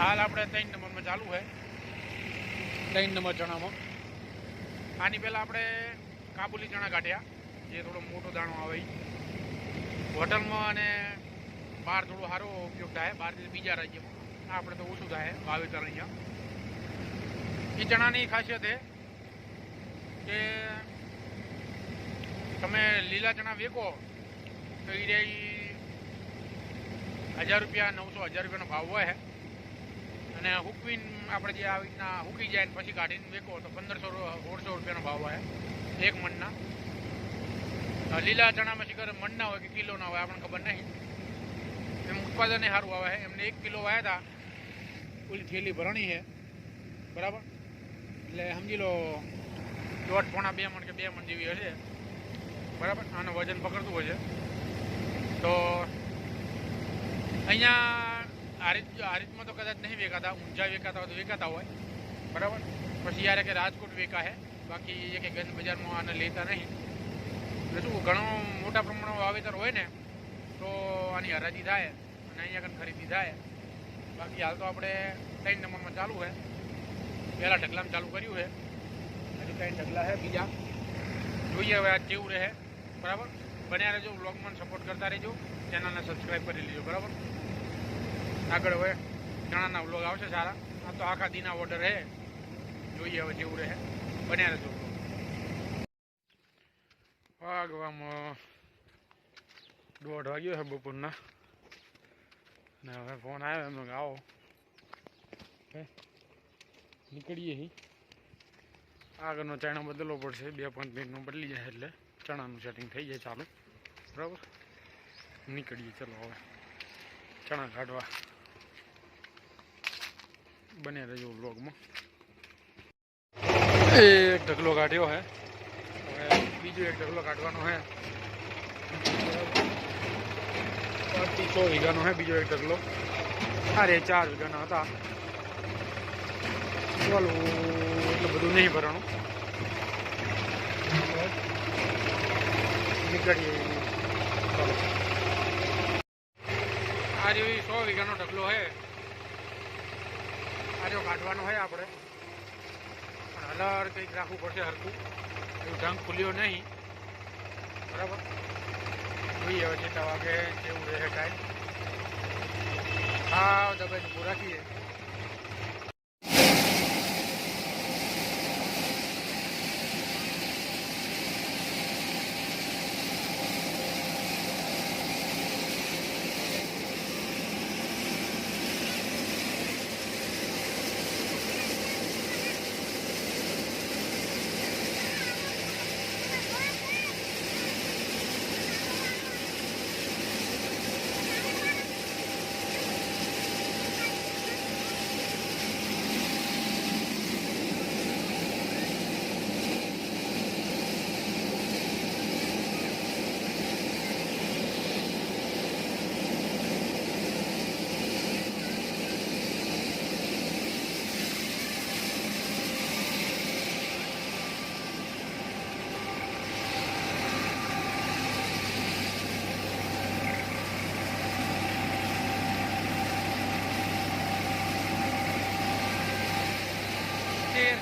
हाल આપણે 3 નંબરમાં ચાલુ છે 3 નંબર ચણામાં આની પહેલા આપણે કાબુલી ચણા કાઢ્યા જે થોડો મોટો દાણો આવે હોટલમાં અને બહાર થોડો સારો ઉપયોગ થાય બહારથી બીજા રાજ્યમાં આપણે તો ઓછું થાય વાવેતર અહીંયા એ ચણાની ખાસિયત છે કે તમે લીલા ચણા વેકો તો એ 1000 રૂપિયા 900 1000 રૂપિયાનો ભાવ હોય અને હુકવીન આપણે જે આવી રીતના હુકી જાય પછી કાઢીને વેકો તો 1500 1600 રૂપિયાનો ભાવ હોય એક મણના લીલા ચણામાં શિખર મણના હોય કે કિલોના હોય આપણને ખબર નહીં એમ ઉત્પાદન સારું આવે છે એમને 1 કિલો વાયા હતા ઓલી થેલી ભરણી છે બરાબર એટલે સમજી લો 1.5 પોણા 2 મણ કે 2 મણ જેવી હશે બરાબર આનું વજન પકડતું હોય છે તો અહીંયા આ રીતમાં તો કદાચ નહીં વેકાતા ઊંઝા વેકાતા હોય તો વેકાતા હોય બરાબર પછી યાર કે રાજકોટ વેકા છે બાકી એક ગંજ બજારમાં આને લેતા નહીં એટલે શું ઘણું મોટા પ્રમાણમાં વાવેતર હોય ને તો આની હરાજી થાય અને અહીંયા કન ખરીદી થાય બાકી હાલ તો આપણે 3 નંબરમાં ચાલુ છે પહેલાં ઢગલામાં ચાલુ કર્યું છે હજુ 3 ઢગલા છે બીજા જોઈએ હવે આ કેવું રહે બરાબર બન્યા રહેજો વ્લોગમાં સપોર્ટ કરતા રહેજો ચેનલને સબસ્ક્રાઈબ કરી લેજો બરાબર આગળ હવે ચણાના વ્લોગ આવશે સારા આ તો આખા દીના ઓર્ડર છે જોઈએ હવે જેવું રહે બન્યા રહેજો વાગવામાં 1:30 વાગ્યો છે બપોરના ને હવે ફોન આવ્યો એમ આવો નીકળીએ અહીં આગળનો ચણા બદલવો પડશે 2-5 મિનિટમાં બદલી જાય એટલે ચણાનું સેટિંગ થઈ જાય ચાલુ બરાબર નીકળીએ ચલો હવે ચણા કાઢવા બન્યા રહેજો વ્લોગમાં એક ઢગલો કાઢ્યો હે હવે બીજો એક ઢગલો કાઢવાનો હે 100 વીઘાનો હે બીજો એક ઢગલો અરે 4 વીઘાના હતા ચાલો એટલું બધું નહીં ભરવાનું નીકળીએ ચાલો આ જેવી 100 વીઘાનો ઢગલો છે આ જો કાઢવાનો હોય આપણે પણ હલર કંઈક રાખવું પડશે હરખું એવું ઢંગ ખુલ્યો નહીં બરાબર જોઈએ હવે જેટલા વાગે જેવું રહે ટાઈમ હા દબાઈને ઊભું રાખીએ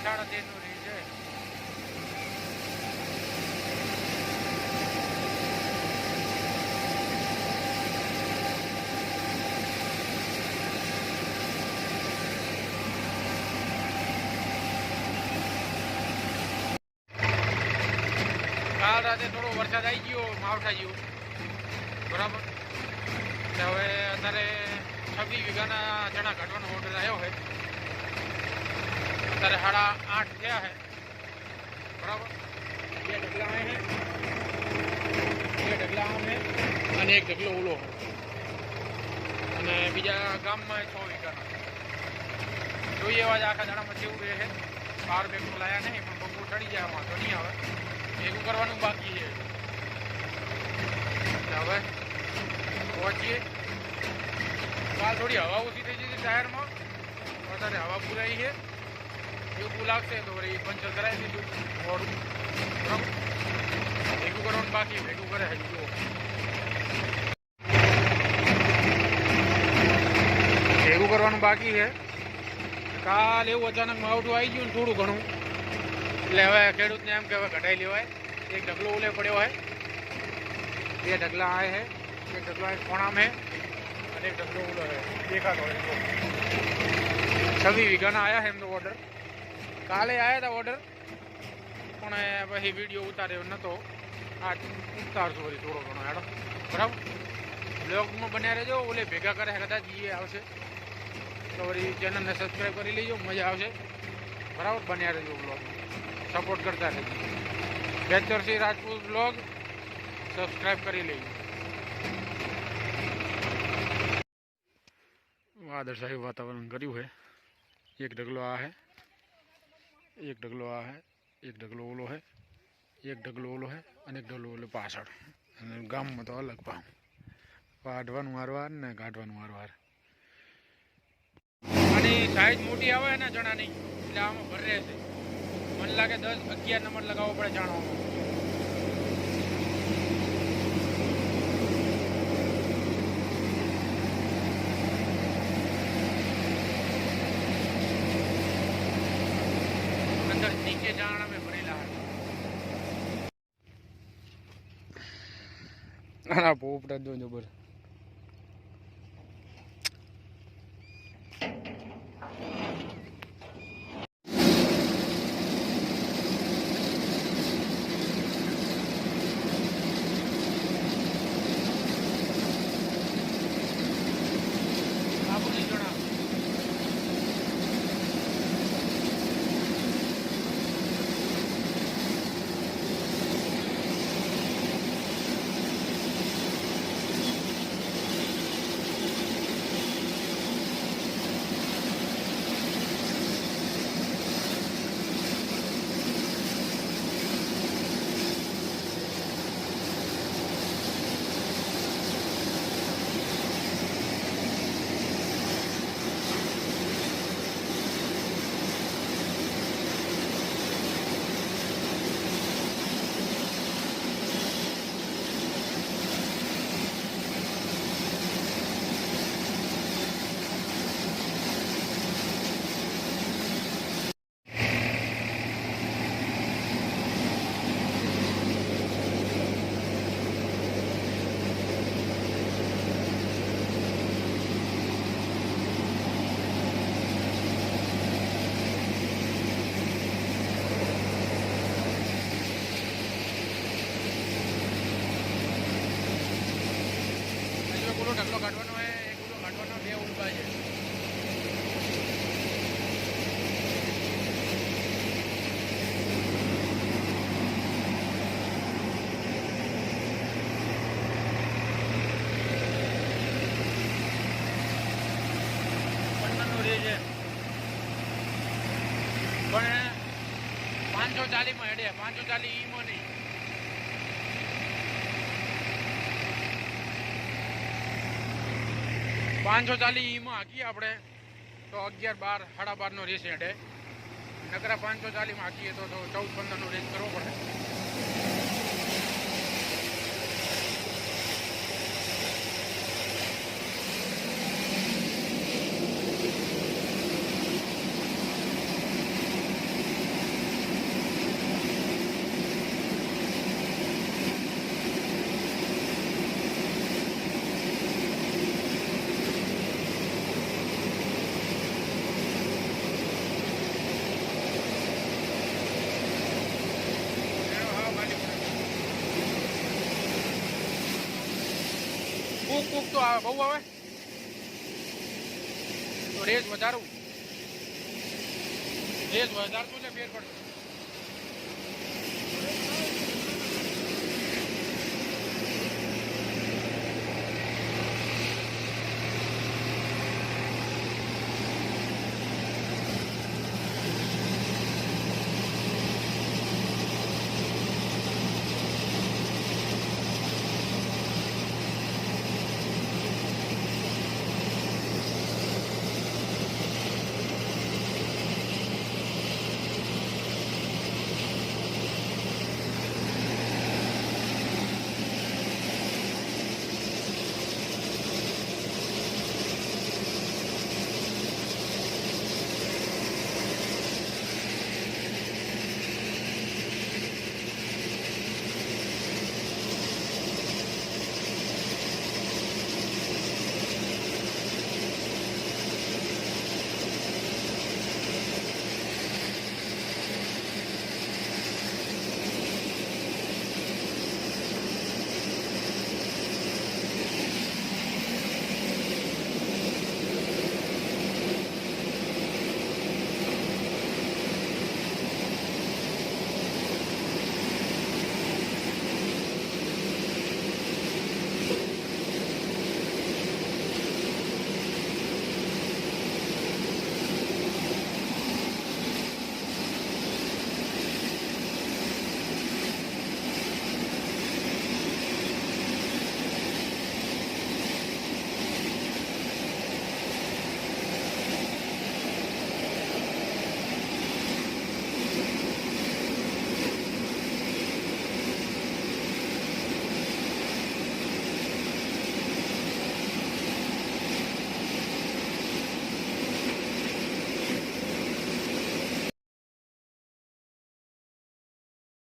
સાડા 13 નું રહી છે કાલ રાતે થોડો વરસાદ આવી ગયો માવઠા જેવું બરાબર એટલે હવે અત્યારે 26 વીઘાના ચણા કાઢવાનો ઓર્ડર આવ્યો હોય અત્યારે 8:30 થયા છે બરાબર 2 ઢગલા આવે છે 2 ઢગલા આવે અને 1 ઢગલો ઓલો અને બીજા ગામમાં 6 વીઘાના જોઈએ એવા જ આખા દાણામાં જેવું રહે છે બહાર ભેગું લાયા નહીં પણ બપોર ચડી જાય આમાં તો નહીં આવે ભેગું કરવાનું બાકી છે હવે પહોંચીએ કાલ થોડી હવા ઓછી થઈ જતી ટાયરમાં અત્યારે હવા પુરાઈ છે એવું લાગશે તો વળી પંચર કરાવી દીધું મોડું બરાબર ભેગું કરવાનું બાકી ભેગું કરે હજી જુઓ ભેગું કરવાનું બાકી છે કાલ એવું અચાનક માવઠું આવી ગયું ને થોડું ઘણું, એટલે હવે ખેડૂતને એમ કે હવે ઘટાઈ લેવાય. એક ઢગલો ઓલે પડ્યો હોય, 2 ઢગલા આ હે, એક ઢગલો આ કોણામાં હે અને એક ઢગલો ઓલો હે દેખાતો હોય. 26 વીઘાના આવ્યા છે એમનો ઓર્ડર. કાલે આવ્યા હતા ઓર્ડર, પણ પછી વિડીયો ઉતાર્યો નહોતો. આ ઉતારશું વળી થોડો ઘણો હેડો, બરાબર. બ્લોગમાં બન્યા રહેજો, ઓલે ભેગા કરે કદાચ એ આવશે તો વળી ચેનલને સબસ્ક્રાઈબ કરી લેજો, મજા આવશે, બરાબર. બન્યા રહેજો, બ્લોગમાં સપોર્ટ કરતા રહેજો. બેચરસિંહ રાજપૂત બ્લોગ સબસ્ક્રાઈબ કરી લેજો. વાદળશાહી વાતાવરણ કર્યું છે. એક ઢગલો આ હે, એક ઢગલો આ હે, એક ઢગલો ઓલો હે, એક ઢગલો ઓલો હે અને એક ઢગલો ઓલો પાછળ. અને ગામમાં તો અલગ ભાવ, વાઢવાનું વારવાર ને કાઢવાનું વારવાર. અને સાઈઝ મોટી આવે ને ચણાની, એટલે આમાં ભર રહેશે. મને લાગે 10-11 નંબર લગાવવો પડે ચણામાં. અંદર નીચે જાણ અમે ભરેલા હતા. પોપટા જો જબર. ઢગલો કાઢવાનો હોય, એક ગુલો કાઢવાનો, 2 ઉલકા છે. પણ 540 માં હેડે, 540 ઈમાં નહીં. ઈમાં હાકીએ આપણે તો 11, 12, 12.5 નો રેસ હેડે. નકરા 540 માં હાકીએ તો 14-15 નો રેસ કરવો પડે. કૂક તો આવે, બહુ આવે તો રેસ વધારવું, રેસ વધારતું એટલે ફેર પડશે.